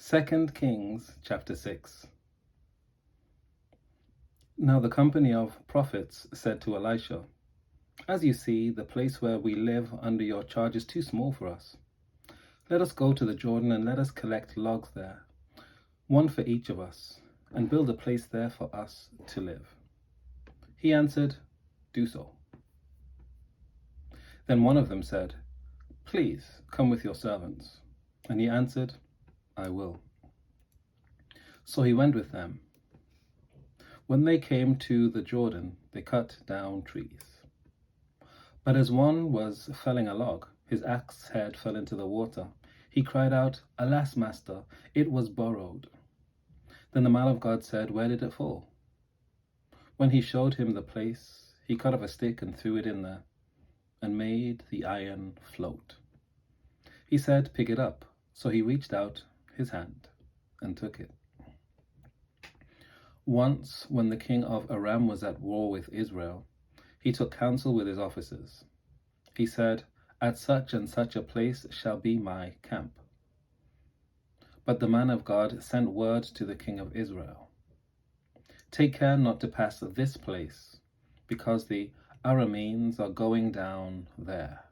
2 Kings chapter 6. Now the company of prophets said to Elisha, "As you see, the place where we live under your charge is too small for us. Let us go to the Jordan and let us collect logs there, one for each of us, and build a place there for us to live." He answered, "Do so." Then one of them said, "Please come with your servants." And he answered, "I will." So he went with them. When they came to the Jordan, they cut down trees. But as one was felling a log, his axe head fell into the water. He cried out, "Alas, master, it was borrowed." Then the man of God said, "Where did it fall?" When he showed him the place, he cut off a stick and threw it in there, and made the iron float. He said, "Pick it up." So he reached out his hand and took it. Once, when the king of Aram was at war with Israel, he took counsel with his officers. He said, "At such and such a place shall be my camp." But the man of God sent word to the king of Israel, "Take care not to pass this place, because the Arameans are going down there."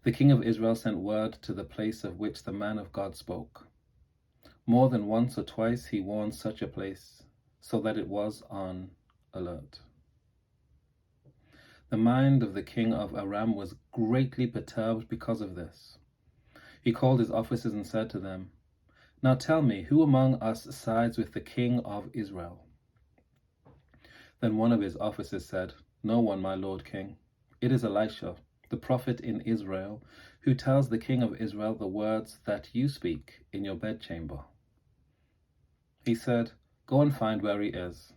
The king of Israel sent word to the place of which the man of God spoke. More than once or twice he warned such a place, so that it was on alert. The mind of the king of Aram was greatly perturbed because of this. He called his officers and said to them, "Now tell me, who among us sides with the king of Israel?" Then one of his officers said, "No one, my lord king. It is Elisha, the prophet in Israel, who tells the king of Israel the words that you speak in your bedchamber." He said, "Go and find where he is.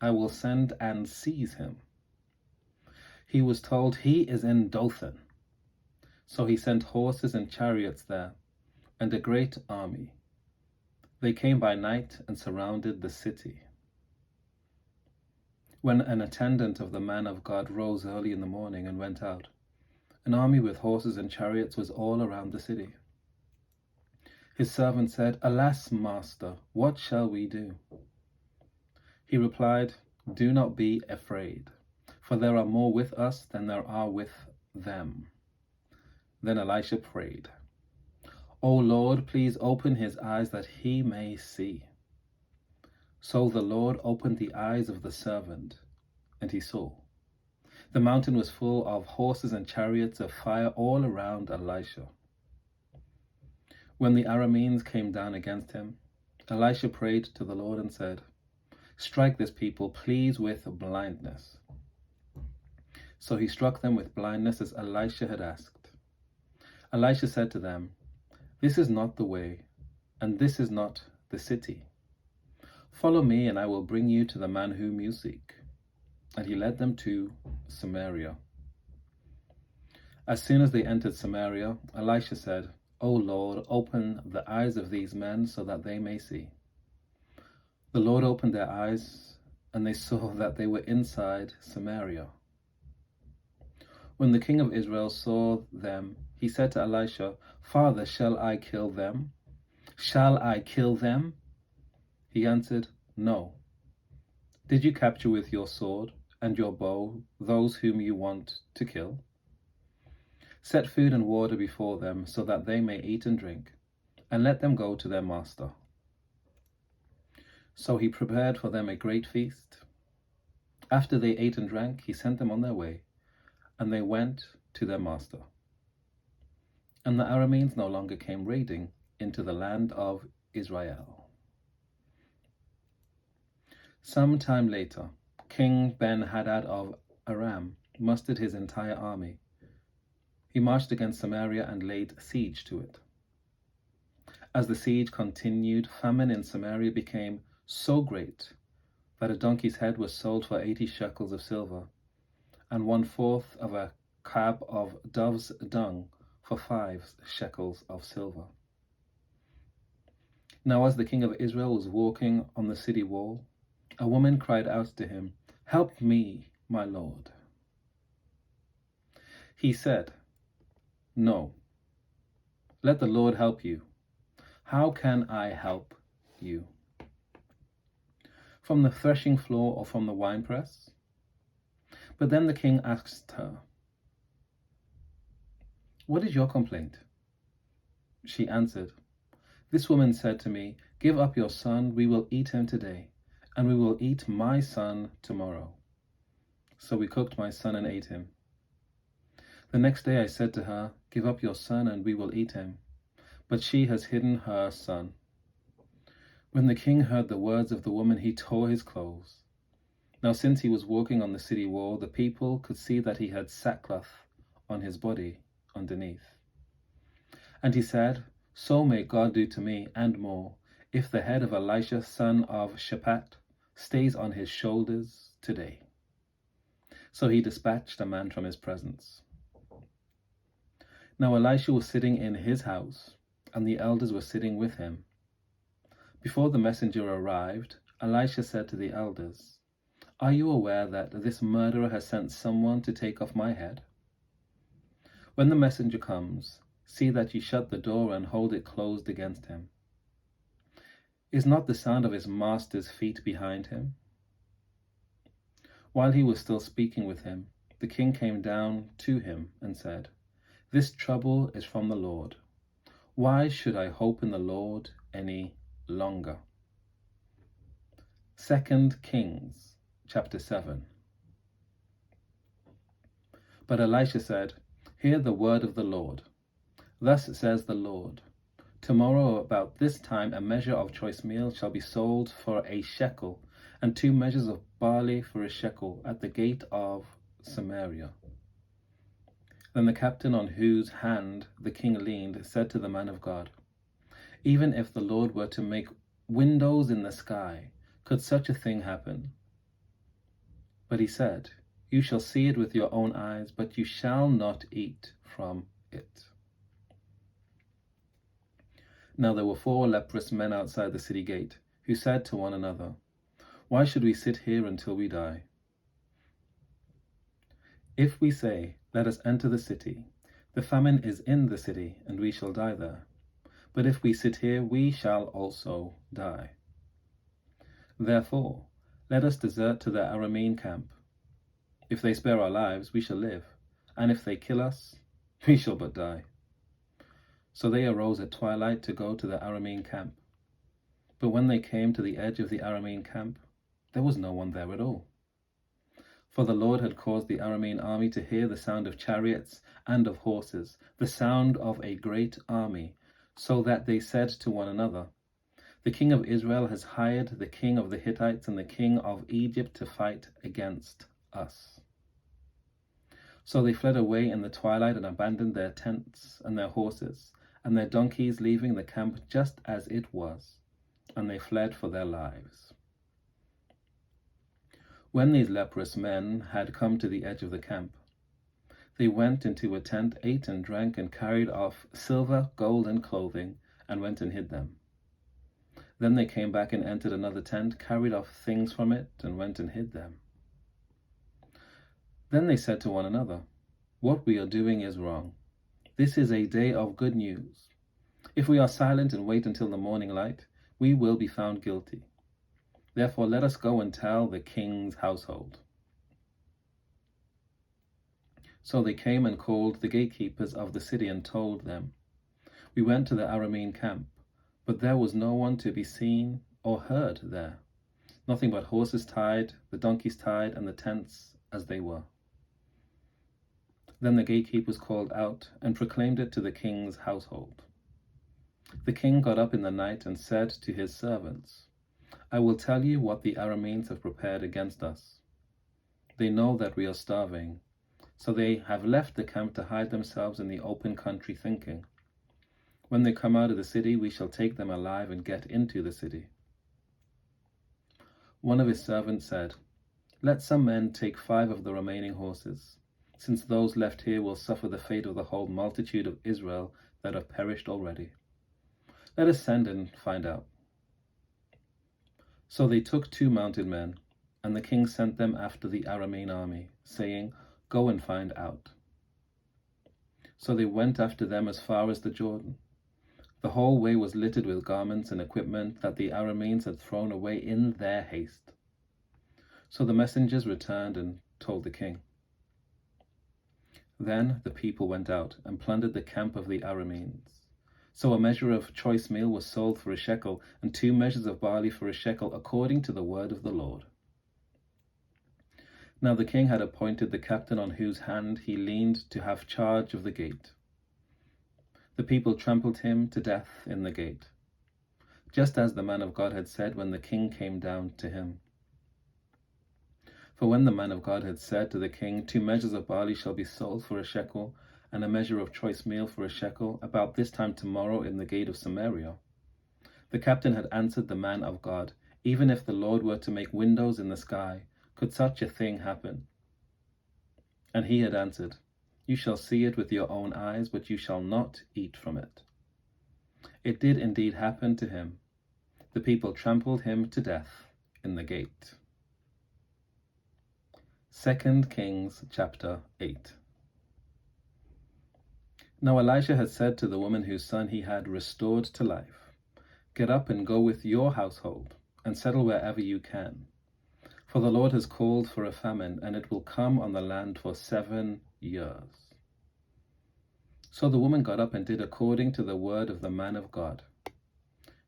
I will send and seize him." He was told, "He is in Dothan." So he sent horses and chariots there, and a great army. They came by night and surrounded the city. When an attendant of the man of God rose early in the morning and went out, an army with horses and chariots was all around the city. His servant said, "Alas, master, what shall we do?" He replied, "Do not be afraid, for there are more with us than there are with them." Then Elisha prayed, "O Lord, please open his eyes that he may see." So the Lord opened the eyes of the servant, and he saw. The mountain was full of horses and chariots of fire all around Elisha. When the Arameans came down against him, Elisha prayed to the Lord and said, "Strike this people, please, with blindness." So he struck them with blindness as Elisha had asked. Elisha said to them, "This is not the way, and this is not the city. Follow me, and I will bring you to the man whom you seek." And he led them to Samaria. As soon as they entered Samaria, Elisha said, "O Lord, open the eyes of these men so that they may see." The Lord opened their eyes, and they saw that they were inside Samaria. When the king of Israel saw them, he said to Elisha, "Father, shall I kill them? Shall I kill them?" He answered, "No." "Did you capture with your sword and your bow those whom you want to kill? Set food and water before them so that they may eat and drink, and let them go to their master." So he prepared for them a great feast. After they ate and drank, he sent them on their way, and they went to their master. And the Arameans no longer came raiding into the land of Israel. Some time later, King Ben-Hadad of Aram mustered his entire army. He marched against Samaria and laid siege to it. As the siege continued, famine in Samaria became so great that a donkey's head was sold for 80 shekels of silver, and 1/4 of a cab of dove's dung for 5 shekels of silver. Now as the king of Israel was walking on the city wall, a woman cried out to him, "Help me, my lord." He said, "No, let the Lord help you. How can I help you? From the threshing floor or from the winepress? But then the king asked her, What is your complaint? She answered, This woman said to me, Give up your son, we will eat him today, and we will eat my son tomorrow. So we cooked my son and ate him. The next day I said to her, Give up your son, and we will eat him. But she has hidden her son. When the king heard the words of the woman, he tore his clothes. Now since he was walking on the city wall, the people could see that he had sackcloth on his body underneath. And he said, So may God do to me, and more, if the head of Elisha, son of Shaphat, stays on his shoulders today. So he dispatched a man from his presence. Now Elisha was sitting in his house, and the elders were sitting with him. Before the messenger arrived, Elisha said to the elders, Are you aware that this murderer has sent someone to take off my head? When the messenger comes, see that you shut the door and hold it closed against him. Is not the sound of his master's feet behind him? While he was still speaking with him, the king came down to him and said, This trouble is from the Lord. Why should I hope in the Lord any longer? 2 Kings chapter 7. But Elisha said, Hear the word of the Lord. Thus says the Lord, Tomorrow about this time a measure of choice meal shall be sold for a shekel, and 2 measures of barley for a shekel at the gate of Samaria. Then the captain on whose hand the king leaned said to the man of God, Even if the Lord were to make windows in the sky, could such a thing happen? But he said, You shall see it with your own eyes, but you shall not eat from it. Now there were 4 leprous men outside the city gate, who said to one another, Why should we sit here until we die? If we say, Let us enter the city, the famine is in the city, and we shall die there. But if we sit here, we shall also die. Therefore, let us desert to the Aramean camp. If they spare our lives, we shall live, and if they kill us, we shall but die. So they arose at twilight to go to the Aramean camp. But when they came to the edge of the Aramean camp, there was no one there at all. For the Lord had caused the Aramean army to hear the sound of chariots and of horses, the sound of a great army, so that they said to one another, The king of Israel has hired the king of the Hittites and the king of Egypt to fight against us. So they fled away in the twilight and abandoned their tents and their horses and their donkeys, leaving the camp just as it was, and they fled for their lives. When these leprous men had come to the edge of the camp, they went into a tent, ate and drank, and carried off silver, gold, and clothing, and went and hid them. Then they came back and entered another tent, carried off things from it, and went and hid them. Then they said to one another, What we are doing is wrong. This is a day of good news. If we are silent and wait until the morning light, we will be found guilty. Therefore let us go and tell the king's household. So they came and called the gatekeepers of the city and told them, We went to the Aramean camp, but there was no one to be seen or heard there, nothing but horses tied, the donkeys tied, and the tents as they were. Then the gatekeepers called out and proclaimed it to the king's household. The king got up in the night and said to his servants, I will tell you what the Arameans have prepared against us. They know that we are starving, so they have left the camp to hide themselves in the open country, thinking, When they come out of the city, we shall take them alive and get into the city. One of his servants said, Let some men take 5 of the remaining horses, since those left here will suffer the fate of the whole multitude of Israel that have perished already. Let us send and find out. So they took 2 mounted men, and the king sent them after the Aramean army, saying, Go and find out. So they went after them as far as the Jordan. The whole way was littered with garments and equipment that the Arameans had thrown away in their haste. So the messengers returned and told the king. Then the people went out and plundered the camp of the Arameans. So a measure of choice meal was sold for a shekel, and 2 measures of barley for a shekel, according to the word of the Lord. Now the king had appointed the captain on whose hand he leaned to have charge of the gate. The people trampled him to death in the gate, just as the man of God had said when the king came down to him. For when the man of God had said to the king, 2 measures of barley shall be sold for a shekel, and a measure of choice meal for a shekel, about this time tomorrow in the gate of Samaria, the captain had answered the man of God, even if the Lord were to make windows in the sky, could such a thing happen? And he had answered, You shall see it with your own eyes, but you shall not eat from it. It did indeed happen to him. The people trampled him to death in the gate. 2 Kings chapter 8. Now Elisha had said to the woman whose son he had restored to life, Get up and go with your household, and settle wherever you can. For the Lord has called for a famine, and it will come on the land for 7 years. So the woman got up and did according to the word of the man of God.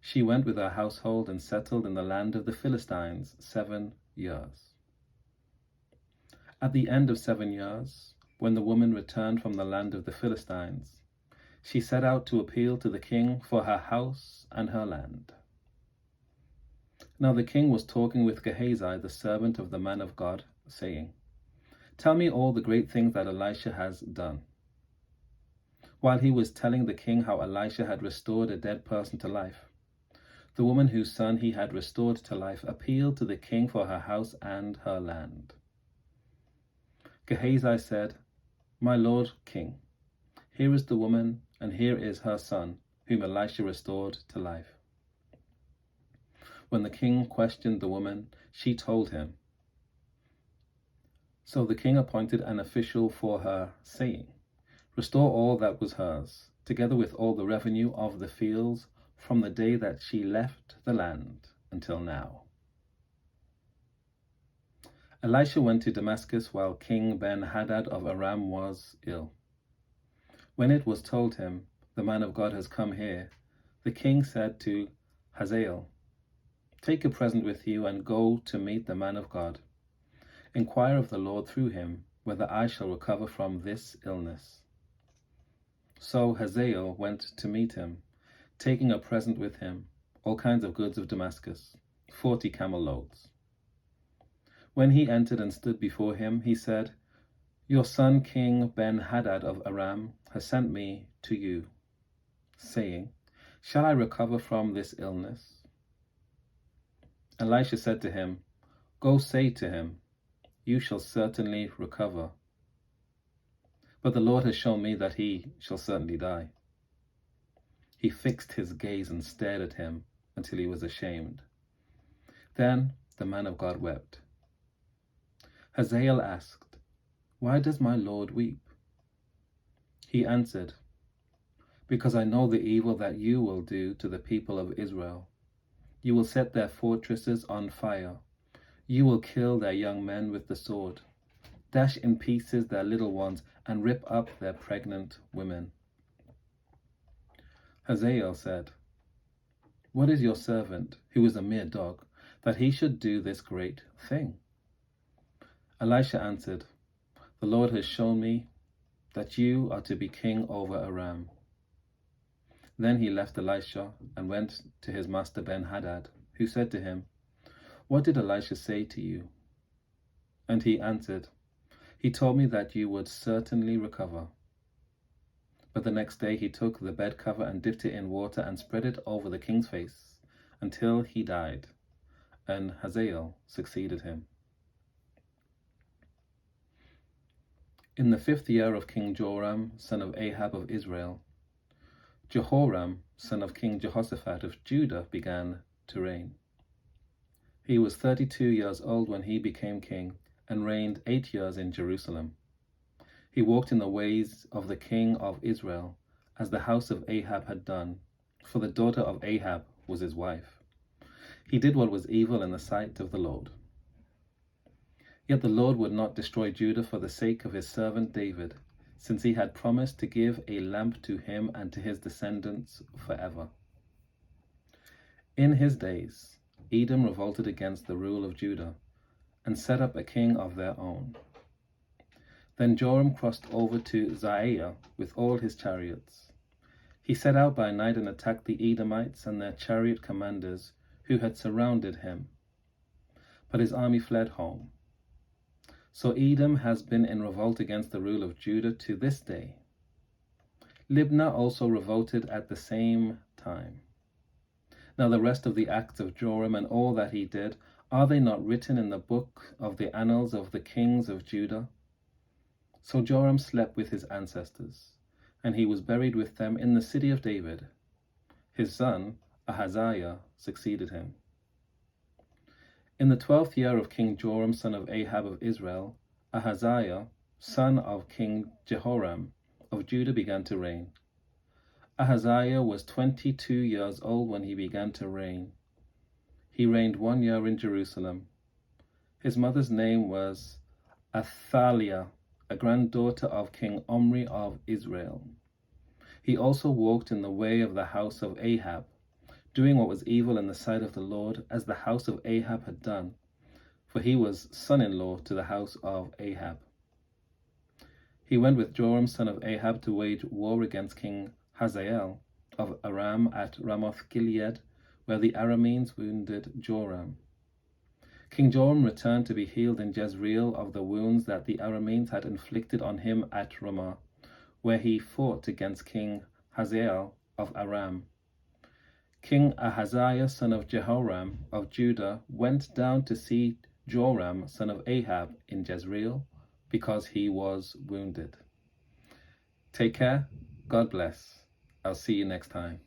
She went with her household and settled in the land of the Philistines 7 years. At the end of 7 years, when the woman returned from the land of the Philistines, she set out to appeal to the king for her house and her land. Now the king was talking with Gehazi, the servant of the man of God, saying, Tell me all the great things that Elisha has done. While he was telling the king how Elisha had restored a dead person to life, the woman whose son he had restored to life appealed to the king for her house and her land. Gehazi said, My lord king, here is the woman, and here is her son, whom Elisha restored to life. When the king questioned the woman, she told him. So the king appointed an official for her, saying, Restore all that was hers, together with all the revenue of the fields, from the day that she left the land until now. Elisha went to Damascus while King Ben-Hadad of Aram was ill. When it was told him, The man of God has come here, the king said to Hazael, Take a present with you and go to meet the man of God. Inquire of the Lord through him whether I shall recover from this illness. So Hazael went to meet him, taking a present with him, all kinds of goods of Damascus, 40 camel loads. When he entered and stood before him, he said, Your son King Ben-Hadad of Aram has sent me to you, saying, Shall I recover from this illness? Elisha said to him, Go say to him, You shall certainly recover. But the Lord has shown me that he shall certainly die. He fixed his gaze and stared at him until he was ashamed. Then the man of God wept. Hazael asked, Why does my Lord weep? He answered, Because I know the evil that you will do to the people of Israel. You will set their fortresses on fire. You will kill their young men with the sword, dash in pieces their little ones, and rip up their pregnant women. Hazael said, What is your servant, who is a mere dog, that he should do this great thing? Elisha answered, The Lord has shown me that you are to be king over Aram. Then he left Elisha and went to his master Ben-Hadad, who said to him, What did Elisha say to you? And he answered, He told me that you would certainly recover. But the next day he took the bed cover and dipped it in water and spread it over the king's face until he died, and Hazael succeeded him. In the 5th year of King Joram, son of Ahab of Israel, Jehoram, son of King Jehoshaphat of Judah, began to reign. He was 32 years old when he became king, and reigned 8 years in Jerusalem. He walked in the ways of the king of Israel, as the house of Ahab had done, for the daughter of Ahab was his wife. He did what was evil in the sight of the Lord. Yet the Lord would not destroy Judah for the sake of his servant David, since he had promised to give a lamp to him and to his descendants forever. In his days, Edom revolted against the rule of Judah and set up a king of their own. Then Joram crossed over to Zair with all his chariots. He set out by night and attacked the Edomites and their chariot commanders who had surrounded him. But his army fled home. So Edom has been in revolt against the rule of Judah to this day. Libnah also revolted at the same time. Now the rest of the acts of Joram and all that he did, are they not written in the book of the annals of the kings of Judah? So Joram slept with his ancestors, and he was buried with them in the city of David. His son Ahaziah succeeded him. In the 12th year of King Joram, son of Ahab of Israel, Ahaziah, son of King Jehoram of Judah, began to reign. Ahaziah was 22 years old when he began to reign. He reigned 1 year in Jerusalem. His mother's name was Athaliah, a granddaughter of King Omri of Israel. He also walked in the way of the house of Ahab, doing what was evil in the sight of the Lord, as the house of Ahab had done, for he was son-in-law to the house of Ahab. He went with Joram son of Ahab to wage war against King Hazael of Aram at Ramoth-Gilead, where the Arameans wounded Joram. King Joram returned to be healed in Jezreel of the wounds that the Arameans had inflicted on him at Ramah, where he fought against King Hazael of Aram. King Ahaziah, son of Jehoram of Judah, went down to see Joram, son of Ahab, in Jezreel, because he was wounded. Take care. God bless. I'll see you next time.